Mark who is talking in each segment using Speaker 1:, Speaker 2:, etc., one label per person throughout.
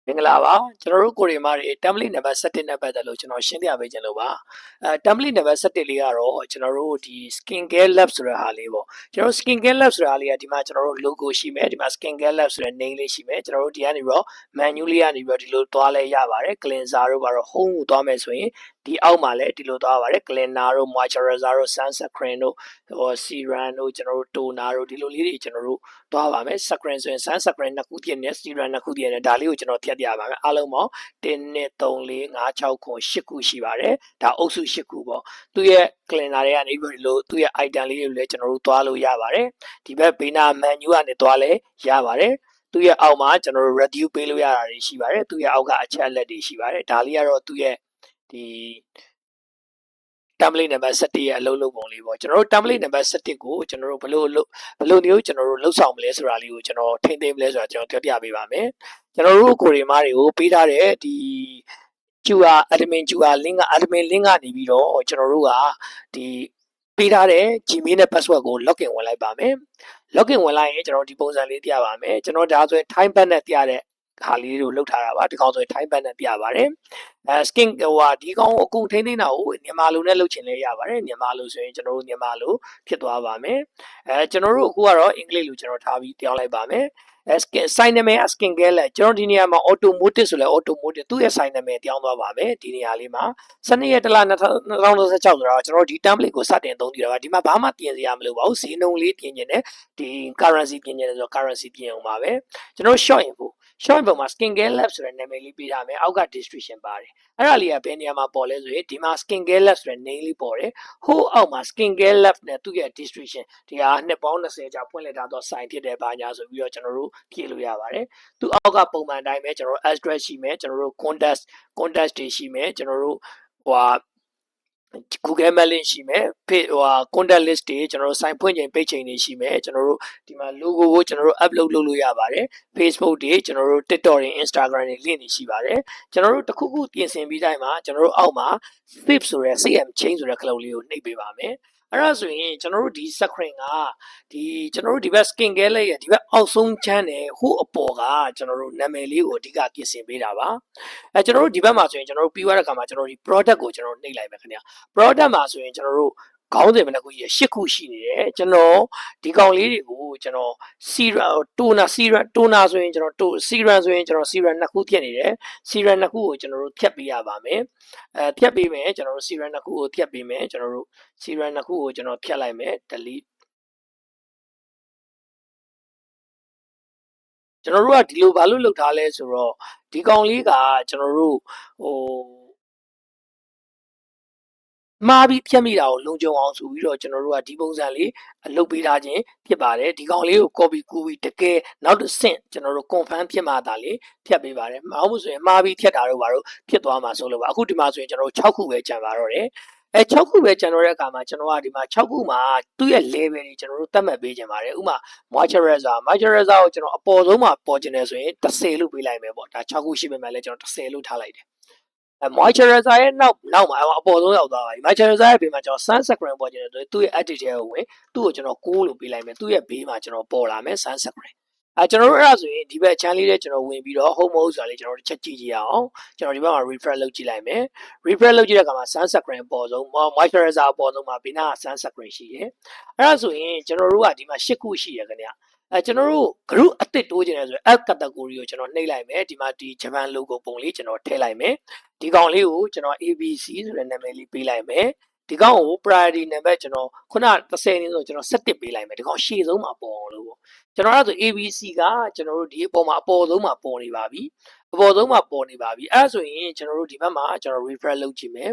Speaker 1: မင်္ဂလာပါကျွန်တော်တို့ကိုရီမာတွေ template နံပါတ်17နဲ့ပတ်သက်လို့ကျွန်တော်ရှင်းပြပေးခြင်းလို့ပါtemplate နံပါတ်17လေးကတော့ကျွန်တော်တို့ဒီ skin care lab ဆိုတဲ့ဟာလေးပေါ့ကျွန်တော် skin care lab ဆိုတဲ့ဟာလေးကဒီမှာကျွန်တော်တို့ logo ရှိမယ်ဒီမှာ skin care lab ဆိုတဲ့ name လေးရှိမယ်ကျွန်တော်တို့ဒီကနေပြီးတော့ menu လေးကနေပြီးတော့ဒီလိုသွားလဲရပါတယ် cleanser တို့ပါတော့ home ကိုသွားမယ်ဆိုရင်ဒီအောက်မှာလည်းဒီလိုသွားပါတယ် cleanser တို့ moisturizer တို့ sunset cream တို့serum တို့ကျွန်တော်တို့ toner တို့ဒီလိုလေးတွေကျွန်တော်တို့သွားပါမယ် screen ဆိုရင် sunset cream နှစ်ခုပြည့်နေ serum နှစ်ခုပြည့်နေဒါလေးကိုကျွန်တော်ဖြတ်ပြပါမယ်အားလုံးပေါင်း1 2 3 4 5 6ခု8ခုရှိပါတယ်ဒါအုပ်စု8ခုပေါ့သူရဲ့ cleanser တွေကနေပြီးလို့သူရဲ့ item လေးတွေလည်းကျွန်တော်တို့သွားလို့ရပါတယ်ဒီဘက်ဘေးနာ menu ကနေသွားလဲရပါတယ်သူရဲ့အောက်မှာကျွန်တော်တို့ review ပေးလို့ရတာတွေရှိပါတယ်သူရဲ့အောက်ကအချက်အလက်တွေရှိပါတယ်ဒါလေးကတော့သူရဲ့ဒီ template နံပါတ်17ရဲ့အလုပ်လုပ်ပုံလေးပေါ့ကျွန်တော်တို့ template နံပါတ်17ကိုကျွန်တော်တို့ဘယ်လိုမျိုးကျွန်တော်တို့လှုပ်ဆောင်မလဲဆိုတာလေးကိုကျွန်တော်ထိမ့်သိမ်းမလဲဆိုတာကျွန်တော်ပြောပြပေးပါမယ်ကျွန်တော်တို့ကိုရီမားတွေကိုပေးထားတဲ့ဒီ QR admin QR link က admin link ကနေပြီးတော့ကျွန်တော်တို့ကဒီပေးထားတဲ့ Gmail နဲ့ password ကို login ဝင်လိုက်ပါမယ် login ဝင်လိုက်ရင်ကျွန်တော်ဒီပုံစံလေးပြပါမယ်ကျွန်တော်ဒါဆိုရင် time band နဲ့ပြတဲ့ခါလေးကိုလောက်ထားတာပါဒီကောင်ဆိုရင် time band နဲ့ပြပါတယ်skin ဒီကောင်ကိုအကုန်ထိန်းသိမ်းတာကိုမြန်မာလိုနဲ့လုပ်ချင်လဲရပါတယ်မြန်မာလိုဆိုရင်ကျွန်တော်တို့မြန်မာလိုဖြစ်သွားပါမယ်ကျွန်တော်တို့အခုကတော့အင်္ဂလိပ်လိုကျွန်တော်ထားပြီးပြောင်းလိုက်ပါမယ်sign နာမည် skin care လဲကျွန်တော်ဒီနေရာမှာ automotive ဆိုလဲ automotive သူ့ရဲ့ sign နာမည်ပြောင်းသွားပါမယ်ဒီနေရာလေးမှာ12ရက်တလ2016ဆိုတော့ကျွန်တော်ဒီ template ကိုစတင်အသုံးပြုတာပါဒီမှာဘာမှပြင်စရာမလိုပါဘူးဈေးနှုန်းလေးပြင်နေတယ်ဒီ currency ပြင်နေတယ်ဆိုတော့ currency ပြင်အောင်ပါပဲကျွန်တော် short info မှာ skin care lab ဆိုတဲ့နာမည်လေးပေးထားမယ်အောက်က description ပါတယ်အဲ့ဒါလေးကဘယ်နေရာမှာပေါ်လဲဆိုရင်ဒီမှာ skin care lab ဆိုတဲ့ name လေးပေါ်တယ်ဟိုးအောက်မှာ skin care lab နဲ့သူ့ရဲ့ description ဒီဟာနှစ်ပေါင်း20ကြာဖွင့်လှစ်ထားသော sign ဖြစ်တယ်ဘာညာဆိုပြီးတော့ကျွန်တော်တို့ဖြည့်လို့ရပါတယ်သူအောက်ကပုံမှန်တိုင်းပဲကျွန်တော်တို့ address ရှိမယ်ကျွန်တော်တို့ contact တွေရှိမယ်ကျွန်တော်တို့Google Map link ရှိမယ် contact list တွေကျွန်တော်တို့ sign ဖွင့်ချိန်ပိတ်ချိန်တွေရှိမယ်ကျွန်တော်တို့ဒီမှာ logo ကိုကျွန်တော်တို့ upload လုပ်လို့ရပါတယ် Facebook တွေကျွန်တော်တို့ TikTok တွေ Instagram တွေ link တွေရှိပါတယ်ကျွန်တော်တို့တစ်ခုခုပြင်ဆင်ပြီးတိုင်းမှာကျွန်တော်တို့အောက်မှာ save ဆိုတဲ့ CM chain ဆိုတဲ့ခလုံးလေးကိုနှိပ်ပေးပါမယ်အဲ့ဒါဆိုရင်ကျွန်တော်တို့ဒီ screen ကဒီကျွန်တော်တို့ဒီဘက် skin care လေးရဲ့ဒီဘက်အောက်ဆုံးချမ်းတယ်ဟိုအပေါ်ကကျွန်တော်တို့နာမည်လေးကိုအဓိကပြင်ဆင်ပေးတာပါကျွန်တော်တို့ဒီဘက်မှာဆိုရင်ကျွန်တော်တို့ပြီးသွားတဲ့အခါမှာကျွန်တော်တို့ဒီ product ကိုကျွန်တော်တို့နှိပ်လိုက်မယ်ခင်ဗျာ product မှာဆိုရင်ကျွန်တော်တို့ခေါင်းစဉ်မနက်ခုကြီး8ခုရှိနေတယ်ကျွန်တော်ဒီကောင်လေးတွေကိုကျွန်တော် serum tonerဆိုရင်ကျွန်တော် serum ဆိုရင်ကျွန်တော် serum နှစ်ခုဖြတ်နေတယ် serum နှစ်ခုကိုကျွန်တော်တို့ဖြတ်ပေးရပါမယ်ဖြတ်ပေးမယ်ကျွန်တော်တို့ serum နှစ်ခုကိုဖြတ်ပေးမယ်ကျွန်တော်တို့ serum နှစ်ခုကိုကျွန်တော်ဖြတ်လိုက်မယ် delete ကျွန်တော်တို့ကဒီလိုဘာလို့လုပ်ထားလဲဆိုတော့ဒီကောင်လေးကကျွန်တော်တို့မှားပြီးဖြတ်မိတာကိုလုံခြုံအောင်ဆိုပြီးတော့ကျွန်တော်တို့ကဒီပုံစံလေးလုပ်ပေးထားခြင်းဖြစ်ပါတယ်ဒီကောင်လေးကို copy ကူပြီးတကယ်နောက်တစ်ဆင့်ကျွန်တော်တို့ confirm ဖြစ်မှသာလေဖြတ်ပေးပါတယ်မဟုတ်ဘူးဆိုရင်မှားပြီးဖြတ်တာတော့ဘာလို့ဖြစ်သွားမှာဆိုလို့ပါအခုဒီမှာဆိုရင်ကျွန်တော်တို့6ခုပဲကျန်ပါတော့တယ်6ခုပဲကျန်တော့တဲ့အခါမှာကျွန်တော်ကဒီမှာ6ခုမှာသူ့ရဲ့ level တွေကျွန်တော်တို့သတ်မှတ်ပေးခြင်းပါတယ်ဥပမာ moisturizer ကိုကျွန်တော်အပေါ်ဆုံးမှာပေါ်ခြင်းတယ်ဆိုရင်10လို့ပေးလိုက်မယ်ပေါ့ဒါ6ခုရှိပေမဲ့လည်းကျွန်တော်10လို့ထားလိုက်တယ်moisturizer ရဲ့နောက်မှာအပေါ်ဆုံးရောက်သွားပါပြီ moisturizer ရဲ့ဘေးမှာကျွန်တော် sunset cream ပေါ်ကျင်တယ်ဆိုသူ့ရဲ့ edit ထဲကိုဝင်သူ့ကိုကျွန်တော်6လို့ပေးလိုက်မယ်သူ့ရဲ့ဘေးမှာကျွန်တော်ပေါ်လာမယ် sunset cream ကျွန်တော်တို့အဲ့ဒါဆိုရင်ဒီဘက် channel လေးကျွန်တော်ဝင်ပြီးတော့ home mode ဆိုတာလေးကျွန်တော်တစ်ချက်ကြည့်ကြည့်အောင်ကျွန်တော်ဒီဘက်မှာ refresh လုပ်ကြည့်လိုက်မယ် refresh လုပ်ကြည့်တဲ့အခါမှာ sunset cream ပေါ်ဆုံး moisturizer ပေါ်ဆုံးမှာဘေးနားက sunset cream ရှိတယ်အဲ့ဒါဆိုရင်ကျွန်တော်တို့ကဒီမှာ8ခုရှိရခင်ဗျကျွန်တော်တို့ group အသစ်တိုးချင်တယ်ဆိုရင် app category ကိုကျွန်တော်နှိပ်လိုက်မယ်ဒီမှာဒီ Japan logo ပုံလေးကျွန်တော်ထည့်လိုက်မယ်ဒီကောင်လေးကိုကျွန်တော် ABC ဆိုတဲ့နာမည်လေးပေးလိုက်မယ်ဒီကောင်ကို priority နံပါတ်ကျွန်တော်ခုန30နေဆိုကျွန်တော်17ပေးလိုက်မယ်ဒီကောင်ရှေ့ဆုံးမှာပေါ်အောင်လို့ပေါ့ကျွန်တော်အဲ့ဒါဆို ABC ကကျွန်တော်တို့ဒီအပေါ်မှာအပေါ်ဆုံးမှာပေါ်နေပါပြီအဲ့ဒါဆိုရင်ကျွန်တော်တို့ဒီဘက်မှာကျွန်တော် refresh လုပ်ကြည့်မယ်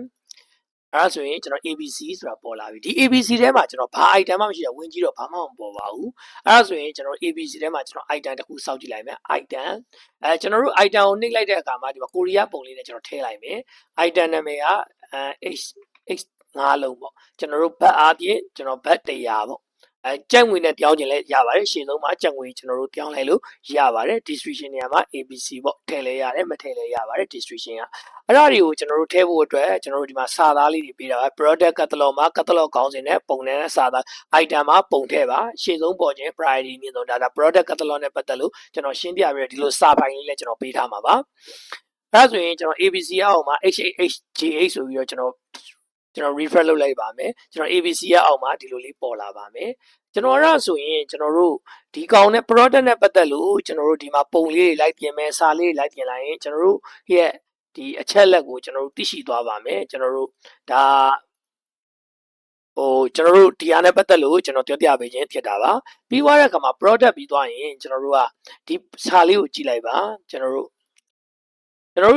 Speaker 1: အဲ့ဒါဆိုရင်ကျွန်တော် ABC ဆိုတာပေါ်လာပြီဒီ ABC ထဲမှာကျွန်တော်ဘာ item မှမရှိတော့ဝင်ကြည့်တော့ဘာမှမပေါ်ပါဘူးအဲ့ဒါဆိုရင်ကျွန်တော် ABC ထဲမှာကျွန်တော် item တစ်ခုစောင့်ကြည့်လိုက်မယ် item ကျွန်တော်တို့ item ကိုနှိပ်လိုက်တဲ့အခါမှာဒီမှာကိုရီးယားပုံလေးနဲ့ကျွန်တော်ထည့်လိုက်မယ် item နာမည်ကH 5လုံးပေါ့ကျွန်တော်တို့ဘတ်အားဖြင့်ကျွန်တော်ဘတ်100ပေါ့ ကြက်ငွေနဲ့ပြောင်းခြင်းလည်းရပါတယ်ရှင်းဆုံးမှာကြက်ငွေကျွန်တော်တို့ပြောင်းလိုက်လို့ရပါတယ် distribution နေရာမှာ ABC ပေါ့ထည့်လဲရတယ်မထည့်လဲရပါတယ် distribution ကအဲ့ဒါတွေကိုကျွန်တော်တို့ထည့်ဖို့အတွက်ကျွန်တော်တို့ဒီမှာစာသားလေးတွေပေးတာပါ product catalog မှာ catalog ခေါင်းစဉ်နဲ့ပုံနဲ့စာသား item မှာပုံထည့်ပါရှင်းဆုံးပေါ်ခြင်း priority မြင့်ဆုံးဒါ product catalog နဲ့ပတ်သက်လို့ကျွန်တော်ရှင်းပြပြီးဒီလိုစာပိုင်လေးလည်းကျွန်တော်ပေးထားမှာပါအဲ့ဒါဆိုရင်ကျွန်တော် ABC အောက်မှာ HHGH ဆိုပြီးတော့ကျွန်တော် refer လုပ်လိုက်ပါမယ်ကျွန်တော် ABC ရအောက်မှာဒီလိုလေးပေါ်လာပါမယ်ကျွန်တော်ရဆိုရင်ကျွန်တော်တို့ဒီကောင်နဲ့ product နဲ့ပတ်သက်လို့ကျွန်တော်တို့ဒီမှာပုံလေးတွေလိုက်ပြင်မယ်စာလေးတွေလိုက်ပြင်လိုက်ရင်ကျွန်တော်တို့ရဲ့ဒီအချက်လက်ကိုကျွန်တော်တို့သိရှိသွားပါမယ်ကျွန်တော်တို့ဒါကျွန်တော်တို့ဒီအားနဲ့ပတ်သက်လို့ကျွန်တော်ပြောပြပေးခြင်းဖြစ်တာပါပြီးသွားတဲ့အခါမှာ product ပြီးသွားရင်ကျွန်တော်တို့ကဒီစာလေးကိုကြည့်လိုက်ပါကျွန်တော်တို့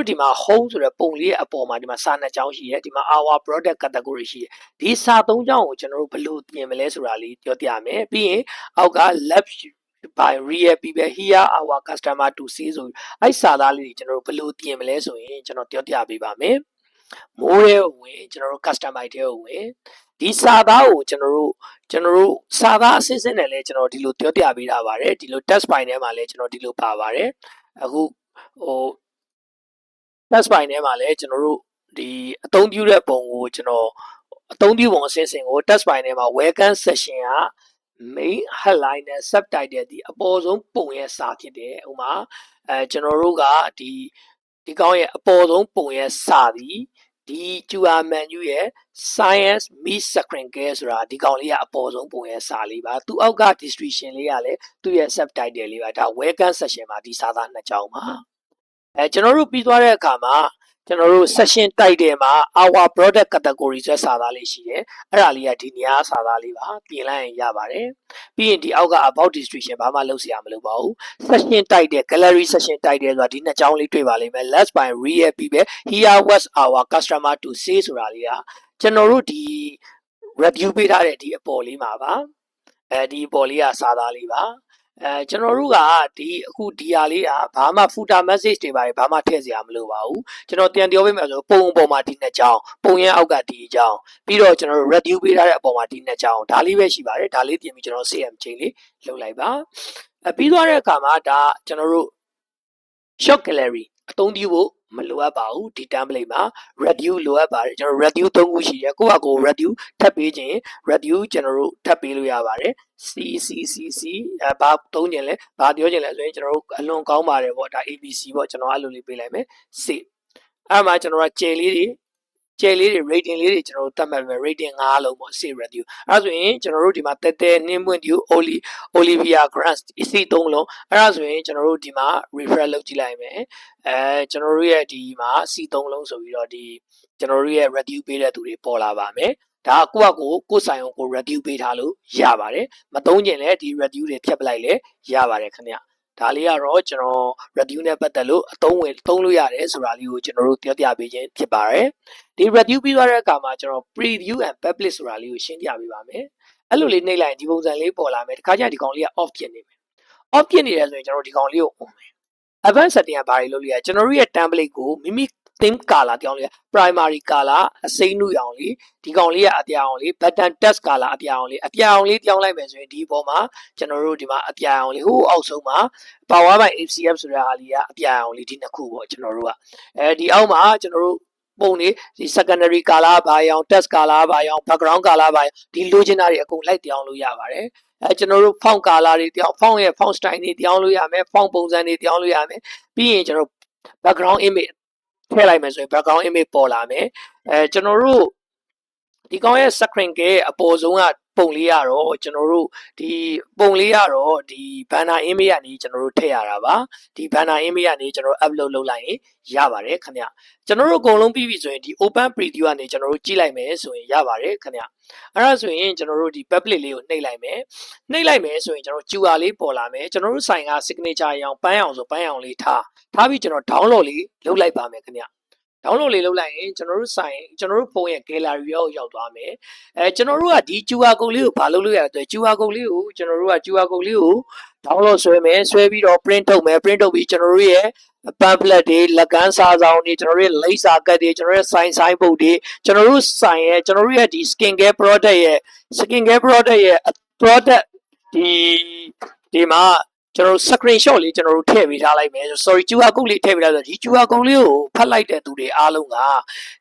Speaker 1: ဒီမှာ home ဆိုတဲ့ပုံလေးရဲ့အပေါ်မှာဒီမှာစာနှစ်ကြောင်းရှိရဲဒီမှာ our product category ရှိရဲဒီစာသုံးကြောင်းကိုကျွန်တော်တို့ဘယ်လိုပြင်မလဲဆိုတာလေးပြောပြမယ်ပြီးရင်အောက်က left by real people here our customer to see ဆိုအဲ့စာသားလေးတွေကျွန်တော်တို့ဘယ်လိုပြင်မလဲဆိုရင်ကျွန်တော်ပြောပြပေးပါမယ်မိုးရဲဝင်ကျွန်တော်တို့ customer တွေဝင်ဒီစာသားကိုကျွန်တော်တို့စာသားအစစ်စစ်နဲ့လဲကျွန်တော်ဒီလိုပြောပြပေးထားပါတယ်ဒီလို test file ထဲမှာလဲကျွန်တော်ဒီလိုပါပါတယ်အခုtest file ထဲမှာလဲကျွန်တော်တို့ဒီအသုံးပြုတဲ့ပုံကိုကျွန်တော်အသုံးပြုပုံအစစ်စစ်ကို test file ထဲမှာ welcome session က main headline နဲ့ subtitle ဒီအပေါ်ဆုံးပုံရဲ့စာဖြစ်တယ်ဥပမာကျွန်တော်တို့ကဒီကောင်းရဲ့အပေါ်ဆုံးပုံရဲ့စာဒီQR menu ရဲ့ science meet screen care ဆိုတာဒီကောင်လေးကအပေါ်ဆုံးပုံရဲ့စာလေးပါသူအောက်က description လေးကလည်းသူ့ရဲ့ subtitle လေးပါဒါ welcome session မှာဒီစာသားနှစ်ကြောင်းပါကျွန်တော်တို့ပြီးသွားတဲ့အခါမှာကျွန်တော်တို့ session title မှာ our product category ဆိုတဲ့စာသားလေးရှိတယ်အဲ့ဒါလေးကဒီနေရာစာသားလေးပါပြင်လိုက်ရင်ရပါတယ်ပြီးရင်ဒီအောက်က about description ဘာမှလုပ်စရာမလိုပါဘူး session title gallery session title ဆိုတာဒီနှစ်ကြောင်းလေးတွေ့ပါလိမ့်မယ် let's by real people here was our customer to say ဆိုတာလေးကကျွန်တော်တို့ဒီ review ပေးထားတဲ့ဒီအပေါ်လေးမှာပါဒီအပေါ်လေးကစာသားလေးပါကျွန်တော်တို့ကအခုဒီဟာလေးကဘာမှ footer message တွေဘာမှထည့်စရာမလိုပါဘူးကျွန်တော်ပြန်ပြောပေးမယ်ဆိုပုံပေါ်မှာဒီနှစ်ကြောင်းပုံရဲ့အောက်ကဒီအကြောင်းပြီးတော့ကျွန်တော်တို့ review ပေးထားတဲ့အပေါ်မှာဒီနှစ်ကြောင်းဒါလေးပဲရှိပါတယ်ဒါလေးပြင်ပြီးကျွန်တော် CM ချိန်လေးလုပ်လိုက်ပါပြီးသွားတဲ့အခါမှာဒါကျွန်တော်တို့ short gallery အသုံးပြုဖို့မလိုအပ်ပါဘူးဒီ template မှာ review လိုအပ်ပါတယ်ကျွန်တော် review 3ခုရှိတယ်ကိုယ့်ဟာကိုယ် review ထပ်ပေးခြင်း review ကျွန်တော်တို့ထပ်ပေးလို့ရပါတယ် c ဘာသုံးခြင်းလဲဘာပြောခြင်းလဲဆိုရင်ကျွန်တော်တို့အလွန်ကောင်းပါတယ်ပေါ့ဒါ ABC ပေါ့ကျွန်တော်အဲ့လိုလေးပေးလိုက်မယ် c အဲ့မှာကျွန်တော်ကကျယ်လေးတွေ rating လေးတွေကျွန်တော်တို့သတ်မှတ်မယ် rating 5လုံးပေါ့ C review အဲ့ဆိုရင်ကျွန်တော်တို့ဒီမှာတဲတဲနှင်းပွင့်တူ Olivia Grant C 3လုံးအဲ့ဒါဆိုရင်ကျွန်တော်တို့ဒီမှာ refer လုပ်ကြည့်လိုက်မယ်ကျွန်တော်တို့ရဲ့ဒီမှာ C 3လုံးဆိုပြီးတော့ဒီကျွန်တော်တို့ရဲ့ review ပေးတဲ့သူတွေပေါ်လာပါမယ်ဒါကိုဆိုင်အောင်ကို review ပေးထားလို့ရပါတယ်မသုံးကျင်လဲဒီ review တွေဖြတ်ပလိုက်လဲရပါတယ်ခင်ဗျဒါလေးကတော့ကျွန်တော် review နဲ့ပတ်သက်လို့အသုံးလို့ရတယ်ဆိုတာလေးကိုကျွန်တော်တို့ပြောပြပေးခြင်းဖြစ်ပါတယ်ဒီ review ပြီးသွားတဲ့အခါမှာကျွန်တော် preview and publish ဆိုတာလေးကိုရှင်းပြပေးပါမယ်အဲ့လိုလေးနှိပ်လိုက်ရင်ဒီပုံစံလေးပေါ်လာမယ်တခါကျဒီကောင်လေးက off ဖြစ်နေမယ် off ဖြစ်နေတယ်ဆိုရင်ကျွန်တော်ဒီကောင်လေးကို on မယ် advanced setting ကဘာတွေလုပ်လို့ရကျွန်တော်တို့ရဲ့ template ကိုမိမိ theme color ပြောင်းလဲ primary color အစိမ်းနုရောင်လေးဒီကောင်လေးကအပြာရောင်လေး button text color အပြာရောင်လေးပြောင်းလိုက်မယ်ဆိုရင်ဒီပေါ်မှာကျွန်တော်တို့ဒီမှာအပြာရောင်လေးဟိုအောက်ဆုံးမှာ power by HCF ဆိုတဲ့ဟာလေးကအပြာရောင်လေးဒီနှစ်ခုပေါ့ကျွန်တော်တို့ကဒီအောက်မှာကျွန်တော်တို့ပုံနေဒီ secondary color ဘာရောင် text color ဘာရောင် background color ဘာရောင်ဒီလိုချင်တာတွေအကုန်လိုက်ပြောင်းလို့ရပါတယ်ကျွန်တော်တို့ font color တွေပြောင်း font ရဲ့ font style တွေပြောင်းလို့ရမယ် font ပုံစံတွေပြောင်းလို့ရမယ်ပြီးရင်ကျွန်တော် background image ထည့်လိုက်မယ်ဆိုရင် background image ပေါ်လာမယ်ကျွန်တော်တို့ဒီကောင်ရဲ့ screen ကအပေါ်ဆုံးကပုံလေးရတော့ကျွန်တော်တို့ဒီပုံလေးရတော့ဒီ banner image ကနေကျွန်တော်တို့ထည့်ရတာပါဒီ banner image ကနေကျွန်တော် upload လုပ်လိုက်ရင်ရပါတယ်ခင်ဗျကျွန်တော်တို့အကုန်လုံးပြီးပြီဆိုရင်ဒီ open preview ကနေကျွန်တော်တို့ကြည့်လိုက်မယ်ဆိုရင်ရပါတယ်ခင်ဗျအဲ့ဒါဆိုရင်ကျွန်တော်တို့ဒီ public လေးကိုနှိပ်လိုက်မယ်ဆိုရင်ကျွန်တော် QR လေးပေါ်လာမယ်ကျွန်တော်တို့ဆိုင်က signature ရောင်ပန်းအောင်ဆိုပန်းအောင်လေးထားပြီးကျွန်တော် download လေးလုပ်လိုက်ပါမယ်ခင်ဗျdownload လေးလုပ်လိုက်ရင်ကျွန်တော်တို့ဖုန်းရဲ့ gallery ရောရောက်သွားမယ်ကျွန်တော်တို့ကဒီ QR code လေးကိုဘာလုပ်လို့ရလဲဆိုတော့ QR code လေးကိုကျွန်တော်တို့က QR code လေးကို download ဆွဲပြီးတော့ print ထုတ်ပြီးကျွန်တော်တို့ရဲ့ pamphlet တွေလက်ကမ်းစာဆောင်တွေကျွန်တော်တို့ရဲ့လိပ်စာကတ်တွေကျွန်တော်တို့ရဲ့ sign board တွေကျွန်တော်တို့ရဲ့ဒီ skin care product ရဲ့ product ဒီမှာကျွန်တော်တို့ screenshot လေးကျွန်တော်တို့ထည့်ပေးထားလိုက်မယ် sorry QR code လေးထည့်ပေးလိုက်ဆိုဒီ QR code လေးကိုဖတ်လိုက်တဲ့သူတွေအားလုံးက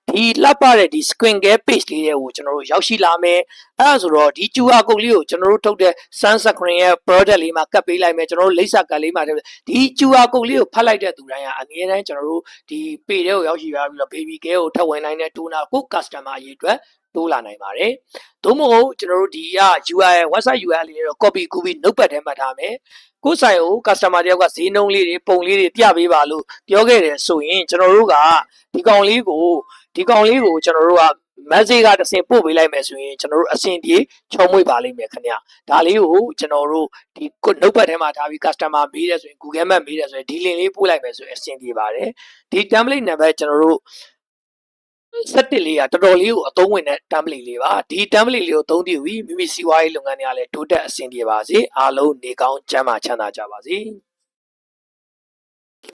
Speaker 1: ဒီလှပတဲ့ဒီ screen care page လေးတွေကိုကျွန်တော်တို့ရောက်ရှိလာမယ်အဲ့ဒါဆိုတော့ဒီ QR code လေးကိုကျွန်တော်တို့ထုတ်တဲ့ sun screen ရဲ့ product လေးမှာကပ်ပေးလိုက်မယ်ကျွန်တော်တို့လိပ်စာကပ်လေးမှာဒီ QR code လေးကိုဖတ်လိုက်တဲ့သူတိုင်းကအငြင်းတိုင်းကျွန်တော်တို့ဒီ page တွေကိုရောက်ရှိသွားပြီးတော့ baby care ကိုထပ်ဝင်နိုင်တဲ့ toner ကို customer အရေးအတွက်တိုးလာနိုင်ပါတယ်။သို့မဟုတ်ကျွန်တော်တို့ဒီက UI website UI လေးတွေတော့ copy ကူပြီး notepad ထဲမှာထားမယ်။ကိုယ်ဆိုင်ကို customer တယောက်ကဈေးနှုန်းလေးတွေပုံလေးတွေပြပေးပါလို့ပြောခဲ့တယ်ဆိုရင်ကျွန်တော်တို့ကဒီကောင်လေးကိုကျွန်တော်တို့က message ကတစ်ဆင့်ပို့ပေးလိုက်မယ်ဆိုရင်ကျွန်တော်တို့အဆင်ပြေချုံမွေ့ပါလိမ့်မယ်ခင်ဗျ။ဒါလေးကိုကျွန်တော်တို့ဒီ notepad ထဲမှာထားပြီး customer မေးတယ်ဆိုရင် Google Map မေးတယ်ဆိုရင်ဒီ link လေးပို့လိုက်မယ်ဆိုရင်အဆင်ပြေပါတယ်။ဒီ template နံပါတ်ကျွန်တော်တို့17လေးကတော်တော်လေးကိုအသုံးဝင်တဲ့ template လေးပါဒီ template လေးကိုအသုံးပြုပြီးမိမိစီးပွားရေးလုပ်ငန်းတွေကလည်းတိုးတက်အဆင်ပြေပါစေအားလုံးနေကောင်းကျန်းမာချမ်းသာကြပါစေ